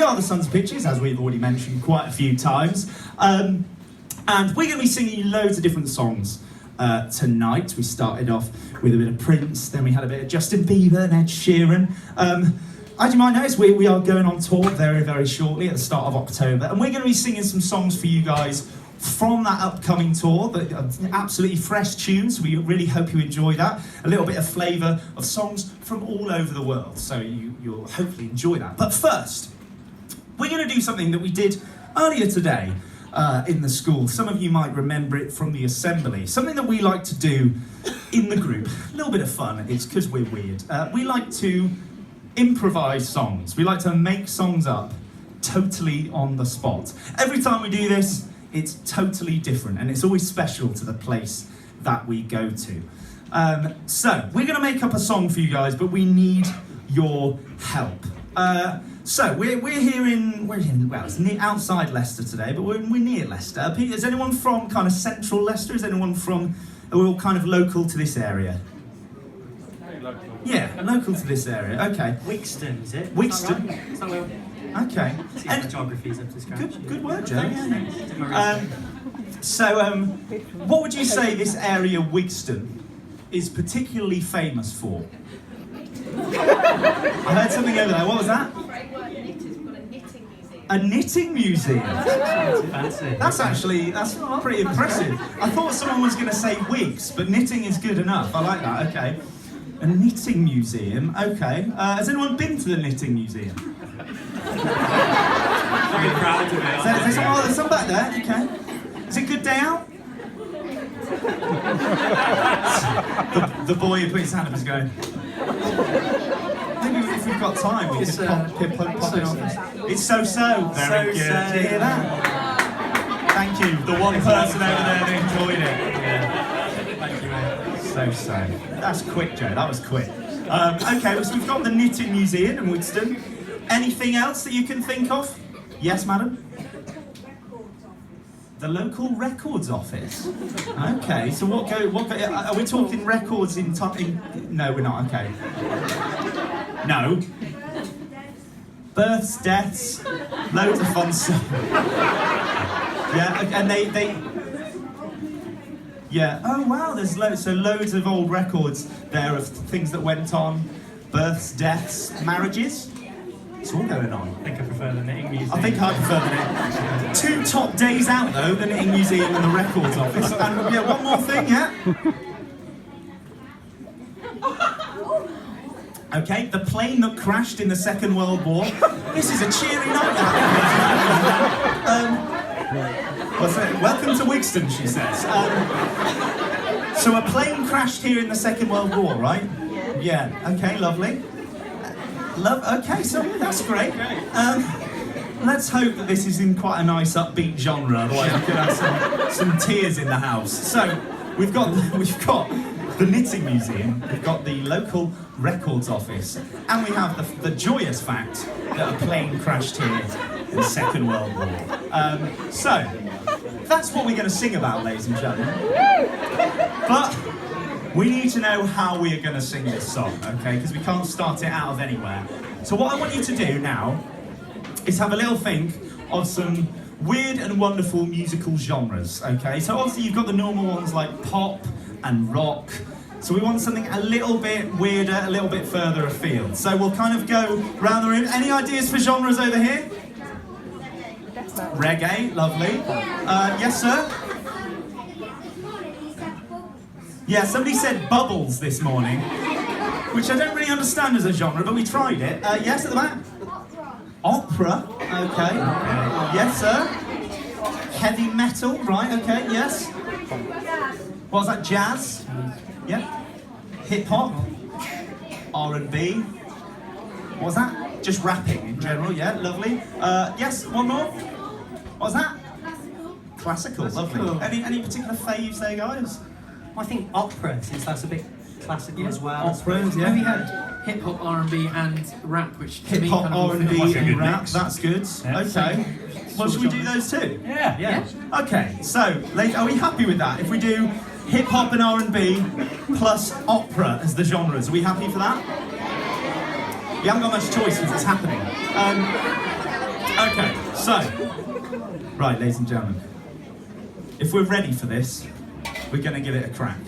are the Sons of Pitches, as we've already mentioned quite a few times. And we're going to be singing loads of different songs tonight. We started off with a bit of Prince, then we had a bit of Justin Bieber and Ed Sheeran. As you might notice, we are going on tour very, very shortly at the start of October, and we're going to be singing some songs for you guys from that upcoming tour, that are absolutely fresh tunes. We really hope you enjoy that. A little bit of flavour of songs from all over the world, so you'll hopefully enjoy that. But first, we're going to do something that we did earlier today in the school. Some of you might remember it from the assembly. Something that we like to do in the group. A little bit of fun. It's because we're weird. We like to improvise songs. We like to make songs up totally on the spot. Every time we do this, it's totally different, and it's always special to the place that we go to. So we're going to make up a song for you guys, but we need your help. So we're here in well, it's near outside Leicester today, but we're near Leicester. Is anyone from kind of central Leicester? Is anyone from? Are we all kind of local to this area? Yeah, local to this area. Okay. Wigston, is it? Wigston. Is that right? Okay. And geography's up to scratch. Good word, Joe. So, what would you say this area, Wigston, is particularly famous for? I heard something over there. What was that? A knitting museum. Fancy. That's pretty impressive. I thought someone was going to say wigs, but knitting is good enough. I like that. Okay. A knitting museum. Okay. Has anyone been to the knitting museum? Very proud of it. There's some back there. Okay. Is it a good day out? the boy who put his hand up is going. Maybe if we've got time, we could pop it on. It's so-so. Very good. Did you hear that? Thank you. The one person over there that enjoyed it. Yeah. Thank you, mate. So. That's quick, Joe. That was quick. Okay, so we've got the Knitting Museum in Wigston. Anything else that you can think of? Yes, madam? The local records office. Okay, so what are we talking records in no, we're not, okay. No. Births, deaths, loads of fun stuff. Yeah, and they yeah, oh wow, there's loads of old records there of things that went on. Births, deaths, marriages. It's all going on. I think I prefer the knitting museum. I think I prefer the knitting. Two top days out though, the knitting museum and the records office. And yeah, one more thing, yeah? Okay, the plane that crashed in the Second World War. This is a cheery night. What's it? Welcome to Wigston, she says. So a plane crashed here in the Second World War, right? Yeah, okay, lovely. Okay, so that's great. Let's hope that this is in quite a nice upbeat genre, otherwise we could have some tears in the house. So we've got the Knitting Museum, we've got the local records office, and we have the joyous fact that a plane crashed here in the Second World War. So that's what we're going to sing about, ladies and gentlemen. But we need to know how we are going to sing this song, okay? Because we can't start it out of anywhere. So what I want you to do now is have a little think of some weird and wonderful musical genres, okay? So obviously you've got the normal ones like pop and rock. So we want something a little bit weirder, a little bit further afield. So we'll kind of go round the room. Any ideas for genres over here? Reggae, lovely. Yes, sir? Yeah, somebody said bubbles this morning, which I don't really understand as a genre, but we tried it. Yes, at the back? Opera, okay. Yes, sir? Heavy metal, right, okay, yes. What was that, jazz? Yeah. Hip-hop? R&B? What was that? Just rapping in general, yeah, lovely. Yes, one more? What was that? Classical, lovely. Any particular faves there, guys? I think opera, since that's a bit classical as well. Opera, yeah. We had hip-hop, R&B and rap, which to me Hip-hop, kind of R&B feels like and a good rap, mix. that's good. Yeah. Okay. Well, should we do those two? Yeah. Okay, so, are we happy with that? If we do hip-hop and R&B plus opera as the genres, are we happy for that? You haven't got much choice since it's happening. So, right, ladies and gentlemen, if we're ready for this, we're going to give it a crack.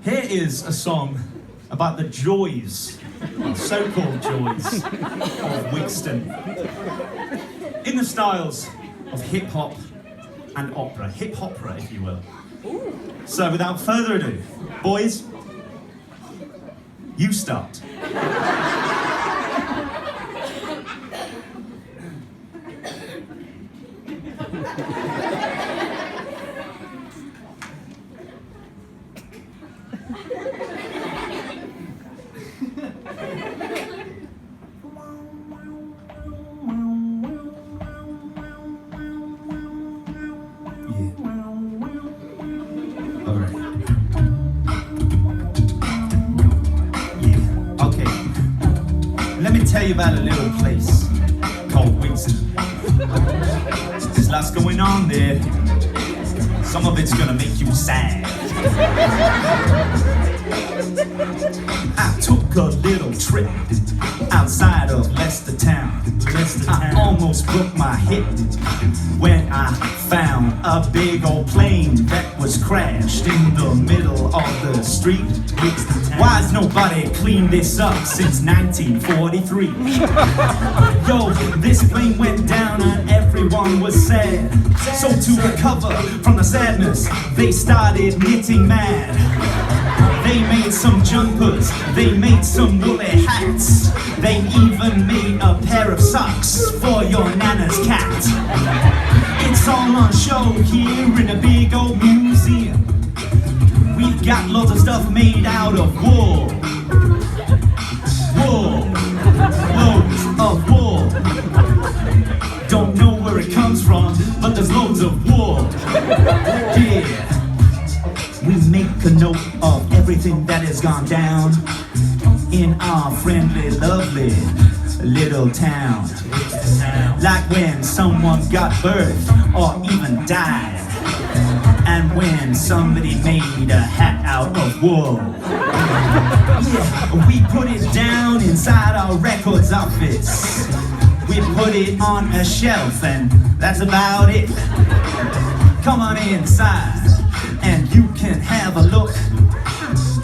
Here is a song about the joys, so-called joys, of Wigston, in the styles of hip-hop and opera. Hip-opera, if you will. So, without further ado, boys, you start. Let me tell you about a little place called Wigston. There's lots going on there. Some of it's gonna make you sad. I took a little trip outside of Leicester Town. I almost broke my hip when I found a big old plane that was crashed in the middle of the street. Why's nobody cleaned this up since 1943? Yo, this plane went down and everyone was sad. So to recover from the sadness, they started knitting mad. They made some jumpers, they made some woolly hats. They even made a pair of socks for your nana's cat. It's all on show here in a big old museum. We've got loads of stuff made out of wool. Wool. Loads of wool. Don't know where it comes from, but there's loads of wool. Yeah. We make a note of everything that has gone down in our friendly, lovely little town. Like when someone got birthed or even died. And when somebody made a hat out of wool. Yeah, we put it down inside our records office. We put it on a shelf and that's about it. Come on inside and you can have a look.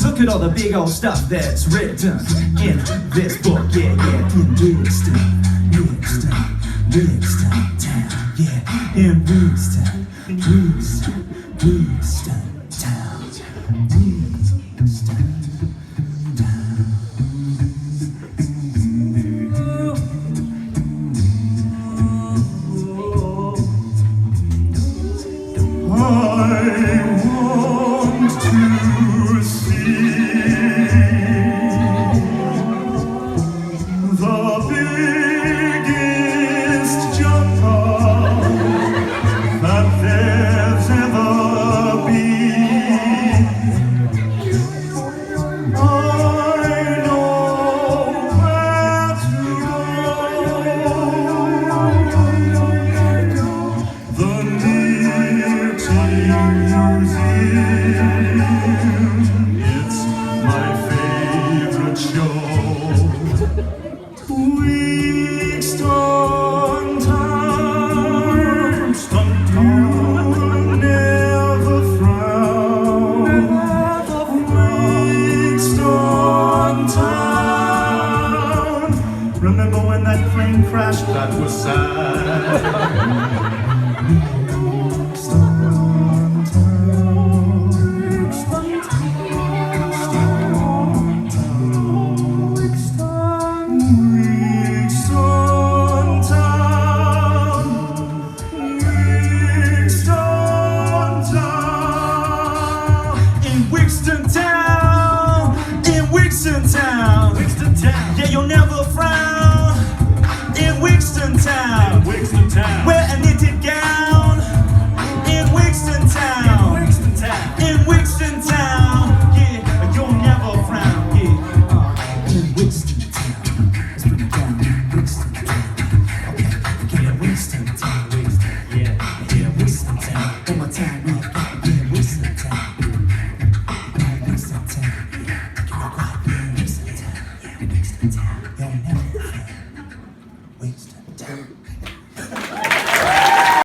Look at all the big old stuff that's written in this book. Yeah, in Wigston Town. Yeah, in Wigston Town. Wigston Town. Remember when that plane crashed? That was sad. Yeah, you'll never frown in Wigston Town. Where an